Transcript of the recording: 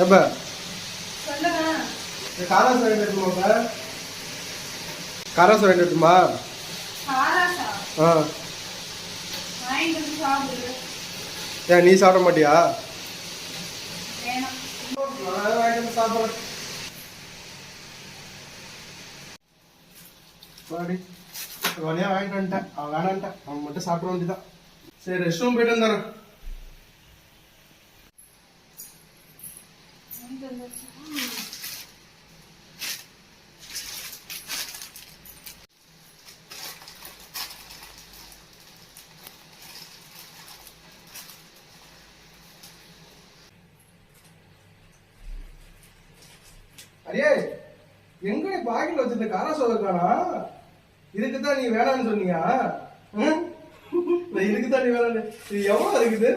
எப்ப சொல்லுங்க. காராசு வாங்கிட்டு இருக்குமா? காராசு வாங்கிட்டு இருக்குமா? காராசா ஆ வாங்கிட்டு வந்து சாப்பிடு. ஏன் நீ சாப்பிட மாட்டியா? வேணாம். நான் வாங்கிட்டு வந்து சாப்பிட்றேன். வழியா வாங்கிட்டு வந்துட்டேன். அவன் வேணான்ட்டான். அவன் மட்டும் சாப்பிட வேண்டியதான். சரி ரெஸ்ட் ரூம் போயிட்டு வந்துடுறேன். வாங்கிட்டு வந்துருச்சா? அடே எங்க பாக்கெட்ல வச்சிருந்த காராசோவை காணா? இதுக்குதான் நீ வேணான்னு சொன்னியா? இதுக்குதான் நீ வேணான்னு. இது எவ்வளவு இருக்குது?